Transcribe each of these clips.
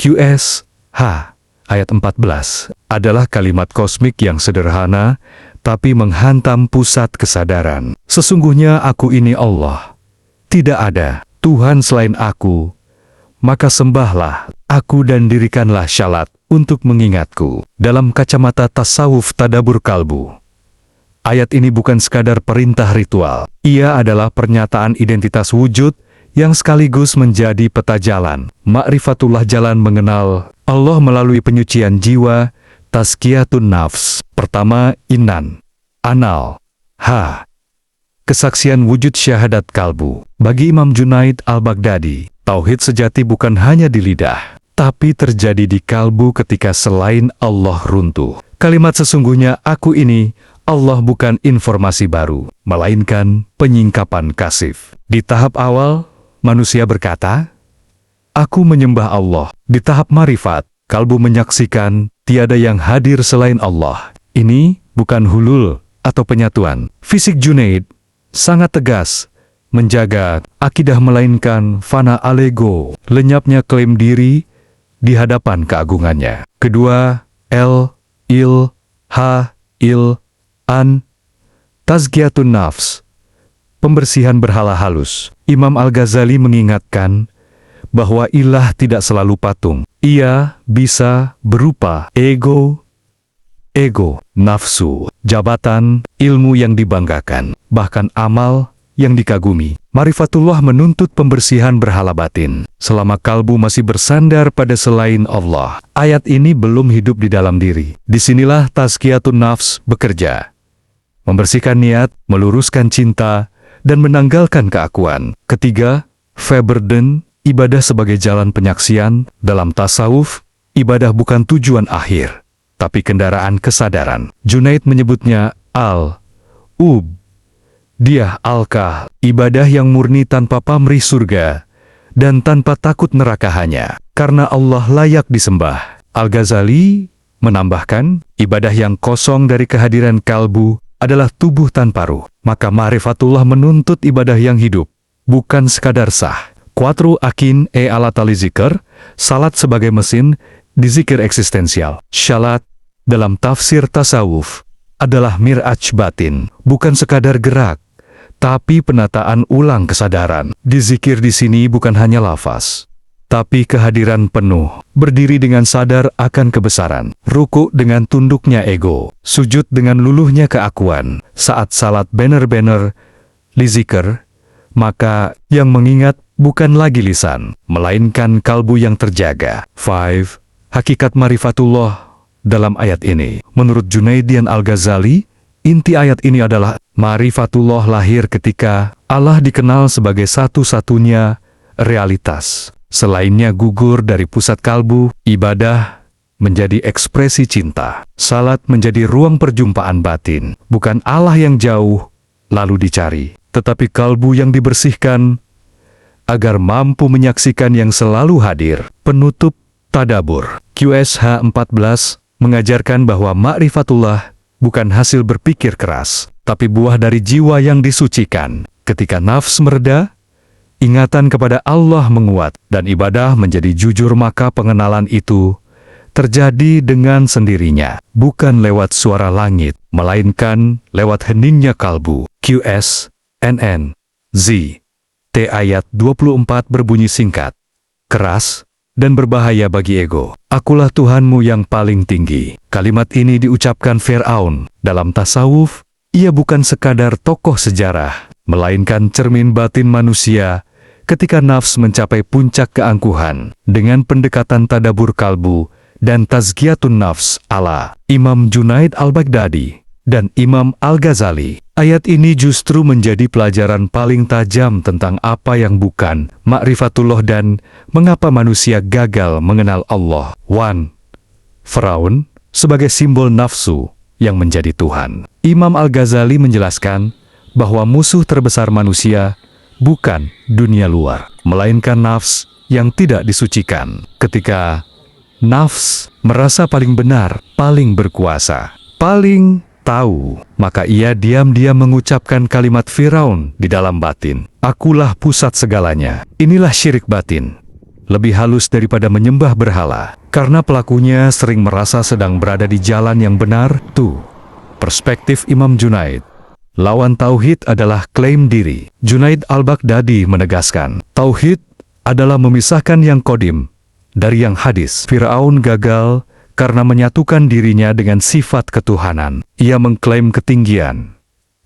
QSH ayat 14 adalah kalimat kosmik yang sederhana, tapi menghantam pusat kesadaran. Sesungguhnya aku ini Allah. Tidak ada Tuhan selain aku. Maka sembahlah aku dan dirikanlah syalat untuk mengingatku. Dalam kacamata tasawuf tadabur kalbu, ayat ini bukan sekadar perintah ritual. Ia adalah pernyataan identitas wujud yang sekaligus menjadi peta jalan. Ma'rifatullah, jalan mengenal Allah melalui penyucian jiwa, tazkiyatun nafs. Pertama, inan, anal, kesaksian wujud syahadat kalbu. Bagi Imam Junaid al-Baghdadi, tauhid sejati bukan hanya di lidah, tapi terjadi di kalbu ketika selain Allah runtuh. Kalimat sesungguhnya aku ini Allah bukan informasi baru, melainkan penyingkapan kasif. Di tahap awal, manusia berkata, aku menyembah Allah. Di tahap marifat, kalbu menyaksikan tiada yang hadir selain Allah. Ini bukan hulul atau penyatuan. Fisik Junaid sangat tegas, menjaga akidah melainkan fana alego, lenyapnya klaim diri di hadapan keagungannya. Kedua, an, tazkiyatun nafs, pembersihan berhala halus. Imam Al-Ghazali mengingatkan bahwa ilah tidak selalu patung. Ia bisa berupa ego, nafsu, jabatan, ilmu yang dibanggakan, bahkan amal yang dikagumi. Marifatullah menuntut pembersihan berhala batin. Selama kalbu masih bersandar pada selain Allah, ayat ini belum hidup di dalam diri. Disinilah tazkiyatun nafs bekerja. Membersihkan niat, meluruskan cinta, dan menanggalkan keakuan. Ketiga, Verburden, ibadah sebagai jalan penyaksian. Dalam tasawuf, ibadah bukan tujuan akhir, tapi kendaraan kesadaran. Junaid menyebutnya Diyah al-Kah, ibadah yang murni tanpa pamrih surga dan tanpa takut neraka, hanya karena Allah layak disembah. Al-Ghazali menambahkan, ibadah yang kosong dari kehadiran kalbu adalah tubuh tanpa ruh. Maka ma'rifatullah menuntut ibadah yang hidup, bukan sekadar sah. Quatro akin alat zikr, salat sebagai mesin di zikir eksistensial. Syalat dalam tafsir tasawuf adalah mir'aj batin, bukan sekadar gerak, tapi penataan ulang kesadaran. Di zikir di sini bukan hanya lafaz, tapi kehadiran penuh, berdiri dengan sadar akan kebesaran, ruku dengan tunduknya ego, sujud dengan luluhnya keakuan. Saat salat benar-benar li zikir, maka yang mengingat bukan lagi lisan, melainkan kalbu yang terjaga. 5. Hakikat marifatullah dalam ayat ini. Menurut Junaidian Al-Ghazali, inti ayat ini adalah marifatullah lahir ketika Allah dikenal sebagai satu-satunya realitas. Selainnya gugur dari pusat kalbu. Ibadah menjadi ekspresi cinta. Salat menjadi ruang perjumpaan batin. Bukan Allah yang jauh lalu dicari, tetapi kalbu yang dibersihkan agar mampu menyaksikan yang selalu hadir. Penutup tadabur. QSH 14 mengajarkan bahwa ma'rifatullah bukan hasil berpikir keras, tapi buah dari jiwa yang disucikan. Ketika nafs mereda, ingatan kepada Allah menguat, dan ibadah menjadi jujur, maka pengenalan itu terjadi dengan sendirinya, bukan lewat suara langit, melainkan lewat heningnya kalbu. QSNN-Z T ayat 24 berbunyi singkat, keras, dan berbahaya bagi ego. Akulah Tuhanmu yang paling tinggi. Kalimat ini diucapkan Fir'aun. Dalam tasawuf, ia bukan sekadar tokoh sejarah, melainkan cermin batin manusia ketika nafs mencapai puncak keangkuhan. Dengan pendekatan tadabur kalbu dan tazkiyatun nafs ala Imam Junaid al-Baghdadi dan Imam Al-Ghazali, ayat ini justru menjadi pelajaran paling tajam tentang apa yang bukan ma'rifatullah dan mengapa manusia gagal mengenal Allah. 1. Firaun sebagai simbol nafsu yang menjadi Tuhan. Imam Al-Ghazali menjelaskan bahwa musuh terbesar manusia bukan dunia luar, melainkan nafs yang tidak disucikan. Ketika nafs merasa paling benar, paling berkuasa, paling tahu, maka ia diam-diam mengucapkan kalimat Firaun di dalam batin. Akulah pusat segalanya. Inilah syirik batin. lebih halus daripada menyembah berhala, karena pelakunya sering merasa sedang berada di jalan yang benar. Tuh, perspektif Imam Junaid. Lawan tauhid adalah klaim diri. Junaid al-Baghdadi menegaskan, tauhid adalah memisahkan yang qadim dari yang hadis. Fir'aun gagal karena menyatukan dirinya dengan sifat ketuhanan. Ia mengklaim ketinggian,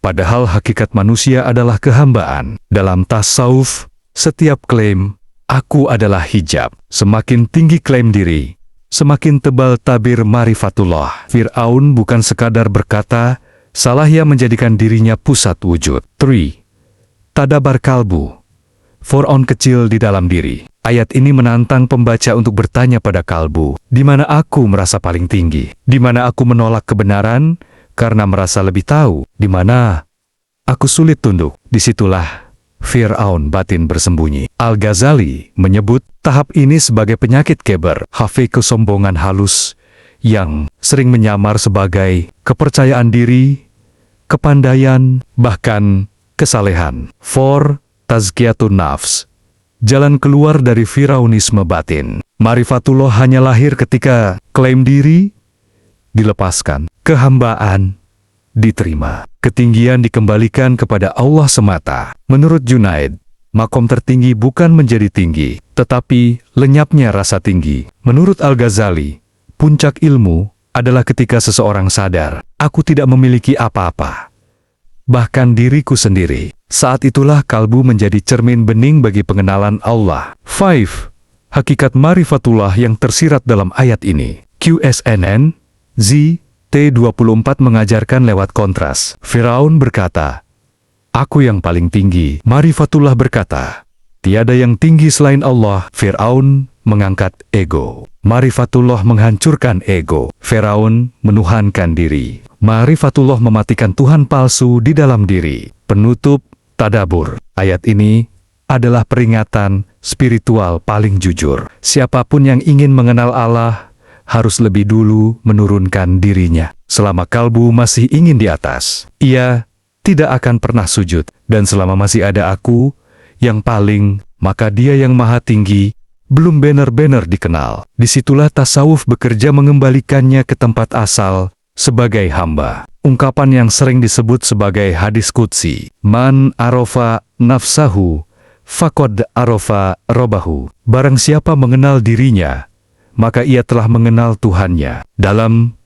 padahal hakikat manusia adalah kehambaan. Dalam tasawuf, setiap klaim, aku adalah hijab. Semakin tinggi klaim diri, semakin tebal tabir marifatullah. Fir'aun bukan sekadar berkata, salah ia menjadikan dirinya pusat wujud. 3. Tadabar kalbu. Fir'aun kecil di dalam diri. Ayat ini menantang pembaca untuk bertanya pada kalbu, di mana aku merasa paling tinggi, di mana aku menolak kebenaran karena merasa lebih tahu, di mana aku sulit tunduk. Disitulah Fir'aun batin bersembunyi. Al-Ghazali menyebut tahap ini sebagai penyakit keber, hafe kesombongan halus, yang sering menyamar sebagai kepercayaan diri, kepandaian, bahkan kesalehan. 4. Tazkiyatun nafs. Jalan keluar dari Firaunisme batin. Marifatullah hanya lahir ketika klaim diri dilepaskan, kehambaan diterima, ketinggian dikembalikan kepada Allah semata. Menurut Junaid, makom tertinggi bukan menjadi tinggi, tetapi lenyapnya rasa tinggi. Menurut Al-Ghazali, puncak ilmu adalah ketika seseorang sadar, aku tidak memiliki apa-apa, bahkan diriku sendiri. Saat itulah kalbu menjadi cermin bening bagi pengenalan Allah. 5. Hakikat marifatullah yang tersirat dalam ayat ini. QSNN ZT24 mengajarkan lewat kontras. Firaun berkata, aku yang paling tinggi. Marifatullah berkata, tiada yang tinggi selain Allah. Firaun mengangkat ego. Marifatullah menghancurkan ego. Firaun menuhankan diri. Marifatullah mematikan Tuhan palsu di dalam diri. Penutup tadabur. Ayat ini adalah peringatan spiritual paling jujur. Siapapun yang ingin mengenal Allah harus lebih dulu menurunkan dirinya. Selama kalbu masih ingin di atas, ia tidak akan pernah sujud. Dan selama masih ada aku yang paling, maka dia yang maha tinggi belum benar-benar dikenal. Disitulah tasawuf bekerja mengembalikannya ke tempat asal, sebagai hamba. Ungkapan yang sering disebut sebagai hadis qudsi, man arofa nafsahu faqad arofa robahu. Barang siapa mengenal dirinya, maka ia telah mengenal Tuhannya. Dalam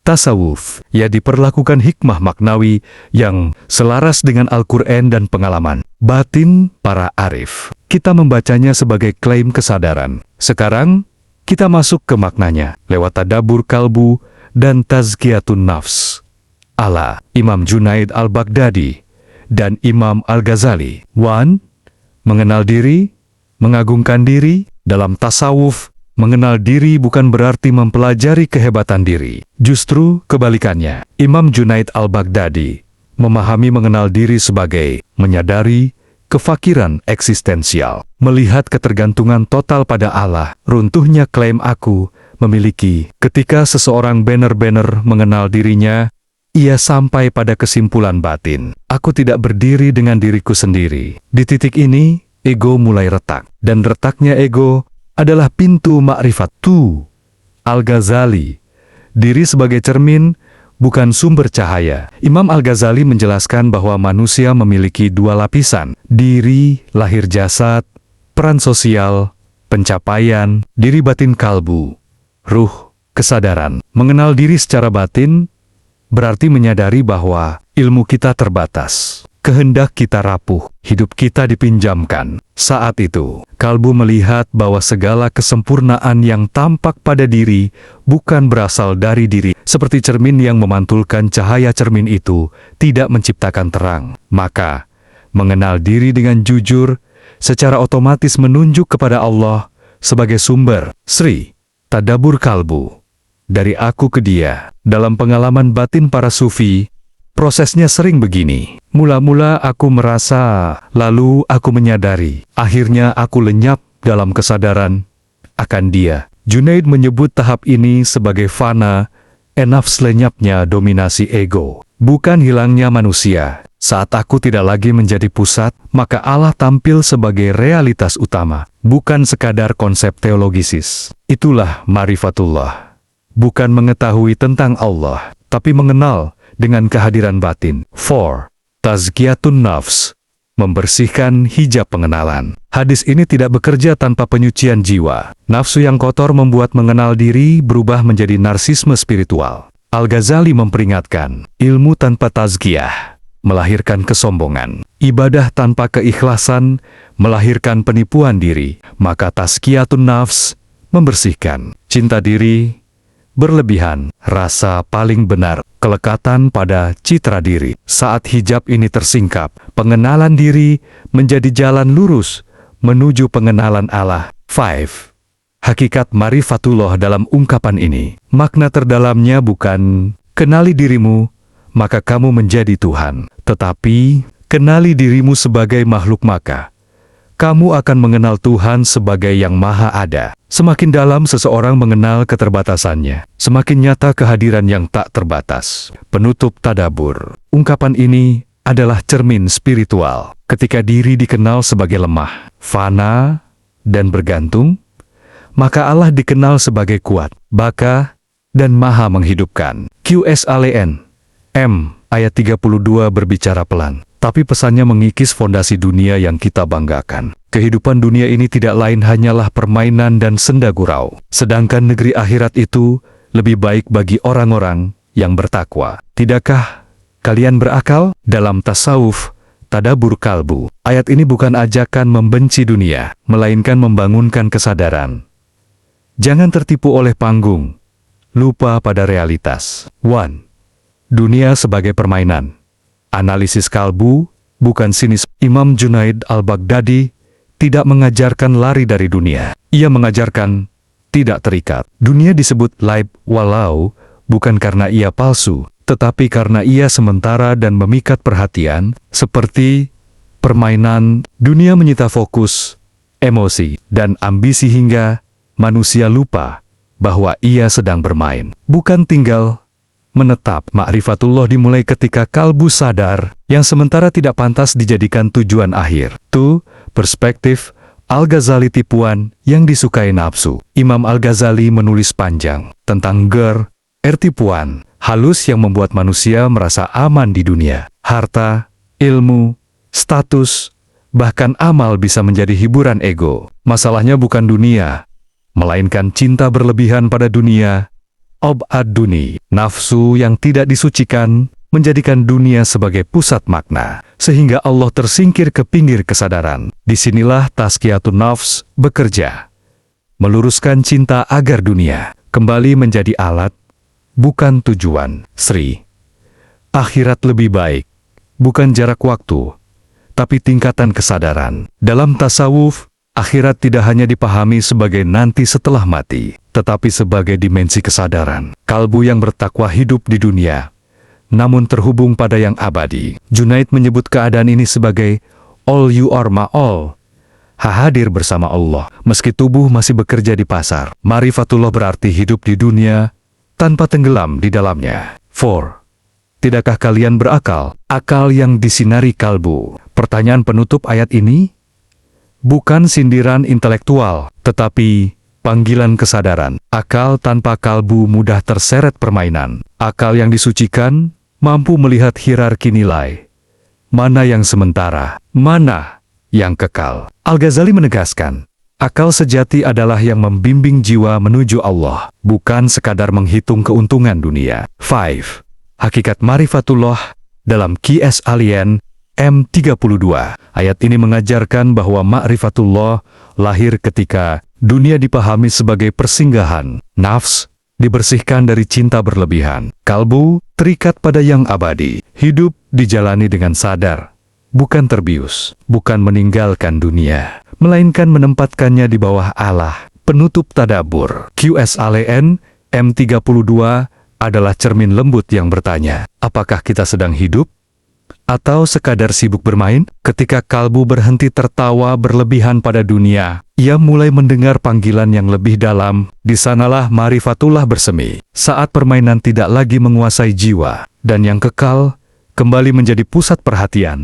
tasawuf, ia diperlakukan hikmah maknawi yang selaras dengan Al-Quran dan pengalaman batin para arif. Kita membacanya sebagai klaim kesadaran. Sekarang, kita masuk ke maknanya lewat tadabur kalbu dan tazkiyatun nafs ala Imam Junaid al-Baghdadi dan Imam Al-Ghazali. 1. Mengenal diri, mengagungkan diri. Dalam tasawuf, mengenal diri bukan berarti mempelajari kehebatan diri. Justru kebalikannya. Imam Junaid al-Baghdadi memahami mengenal diri sebagai menyadari kefakiran eksistensial, melihat ketergantungan total pada Allah. Runtuhnya klaim aku memiliki. Ketika seseorang benar-benar mengenal dirinya, ia sampai pada kesimpulan batin, aku tidak berdiri dengan diriku sendiri. Di titik ini, ego mulai retak. Dan retaknya ego adalah pintu makrifat. Al-Ghazali, diri sebagai cermin, bukan sumber cahaya. Imam Al-Ghazali menjelaskan bahwa manusia memiliki dua lapisan. Diri, lahir jasad, peran sosial, pencapaian, diri batin kalbu, ruh, kesadaran. Mengenal diri secara batin berarti menyadari bahwa ilmu kita terbatas, kehendak kita rapuh, hidup kita dipinjamkan. Saat itu, kalbu melihat bahwa segala kesempurnaan yang tampak pada diri bukan berasal dari diri. Seperti cermin yang memantulkan cahaya, cermin itu tidak menciptakan terang. Maka, mengenal diri dengan jujur secara otomatis menunjuk kepada Allah sebagai sumber. Sri, tadabur kalbu. Dari aku ke dia. Dalam pengalaman batin para sufi, prosesnya sering begini. Mula-mula aku merasa, lalu aku menyadari. Akhirnya aku lenyap dalam kesadaran akan dia. Junaid menyebut tahap ini sebagai fana, nafs, lenyapnya dominasi ego. Bukan hilangnya manusia. Saat aku tidak lagi menjadi pusat, maka Allah tampil sebagai realitas utama. bukan sekadar konsep teologisis. Itulah ma'rifatullah. Bukan mengetahui tentang Allah, tapi mengenal dengan kehadiran batin. 4. Tazkiyatun nafs, membersihkan hijab pengenalan. Hadis ini tidak bekerja tanpa penyucian jiwa. Nafsu yang kotor membuat mengenal diri berubah menjadi narsisme spiritual. Al-Ghazali memperingatkan, ilmu tanpa tazkiyah melahirkan kesombongan. Ibadah tanpa keikhlasan melahirkan penipuan diri. Maka tazkiyatun nafs, membersihkan. Cinta diri berlebihan, rasa paling benar, kelekatan pada citra diri. Saat hijab ini tersingkap, pengenalan diri menjadi jalan lurus menuju pengenalan Allah. 5. Hakikat ma'rifatullah dalam ungkapan ini, makna terdalamnya bukan kenali dirimu, maka kamu menjadi Tuhan, tetapi kenali dirimu sebagai makhluk, maka kamu akan mengenal Tuhan sebagai yang Maha Ada. Semakin dalam seseorang mengenal keterbatasannya, semakin nyata kehadiran yang tak terbatas. Penutup tadabur. Ungkapan ini adalah cermin spiritual. Ketika diri dikenal sebagai lemah, fana, dan bergantung, maka Allah dikenal sebagai kuat, baka, dan maha menghidupkan. QSALN M ayat 32 berbicara pelan, tapi pesannya mengikis fondasi dunia yang kita banggakan. Kehidupan dunia ini tidak lain hanyalah permainan dan senda gurau. Sedangkan negeri akhirat itu lebih baik bagi orang-orang yang bertakwa. Tidakkah kalian berakal? Dalam tasawuf, tadabur kalbu, ayat ini bukan ajakan membenci dunia, melainkan membangunkan kesadaran. Jangan tertipu oleh panggung, lupa pada realitas. 1. Dunia sebagai permainan. Analisis kalbu, bukan sinis. Imam Junaid al-Baghdadi tidak mengajarkan lari dari dunia. Ia mengajarkan tidak terikat. Dunia disebut laib walau, bukan karena ia palsu, tetapi karena ia sementara dan memikat perhatian, seperti permainan. Dunia menyita fokus, emosi, dan ambisi hingga manusia lupa bahwa ia sedang bermain, bukan tinggal menetap. Ma'rifatullah dimulai ketika kalbu sadar yang sementara tidak pantas dijadikan tujuan akhir. 2. Perspektif Al-Ghazali, tipuan yang disukai nafsu. Imam Al-Ghazali menulis panjang tentang tipuan halus yang membuat manusia merasa aman di dunia. Harta, ilmu, status, bahkan amal bisa menjadi hiburan ego. Masalahnya bukan dunia, melainkan cinta berlebihan pada dunia. Ad-duni, nafsu yang tidak disucikan, menjadikan dunia sebagai pusat makna, sehingga Allah tersingkir ke pinggir kesadaran. Disinilah tazkiyatun nafs bekerja, meluruskan cinta agar dunia kembali menjadi alat, bukan tujuan. Sri. Akhirat lebih baik, bukan jarak waktu, tapi tingkatan kesadaran. Dalam tasawuf, akhirat tidak hanya dipahami sebagai nanti setelah mati, tetapi sebagai dimensi kesadaran. Kalbu yang bertakwa hidup di dunia, namun terhubung pada yang abadi. Junaid menyebut keadaan ini sebagai all you are ma all, hadir bersama Allah, meski tubuh masih bekerja di pasar. Ma'rifatullah berarti hidup di dunia tanpa tenggelam di dalamnya. 4. Tidakkah kalian berakal? Akal yang disinari kalbu. Pertanyaan penutup ayat ini bukan sindiran intelektual, tetapi panggilan kesadaran. Akal tanpa kalbu mudah terseret permainan. Akal yang disucikan mampu melihat hierarki nilai. Mana yang sementara, mana yang kekal. Al-Ghazali menegaskan, akal sejati adalah yang membimbing jiwa menuju Allah, bukan sekadar menghitung keuntungan dunia. 5. Hakikat ma'rifatullah dalam QSALN M32. Ayat ini mengajarkan bahwa ma'rifatullah lahir ketika dunia dipahami sebagai persinggahan. Nafs dibersihkan dari cinta berlebihan. Kalbu terikat pada yang abadi. Hidup dijalani dengan sadar, bukan terbius, bukan meninggalkan dunia, melainkan menempatkannya di bawah Allah. Penutup tadabur. QSALN M32 adalah cermin lembut yang bertanya, apakah kita sedang hidup? Atau sekadar sibuk bermain? Ketika kalbu berhenti tertawa berlebihan pada dunia, ia mulai mendengar panggilan yang lebih dalam. Di sanalah ma'rifatullah bersemi. Saat permainan tidak lagi menguasai jiwa, dan yang kekal kembali menjadi pusat perhatian.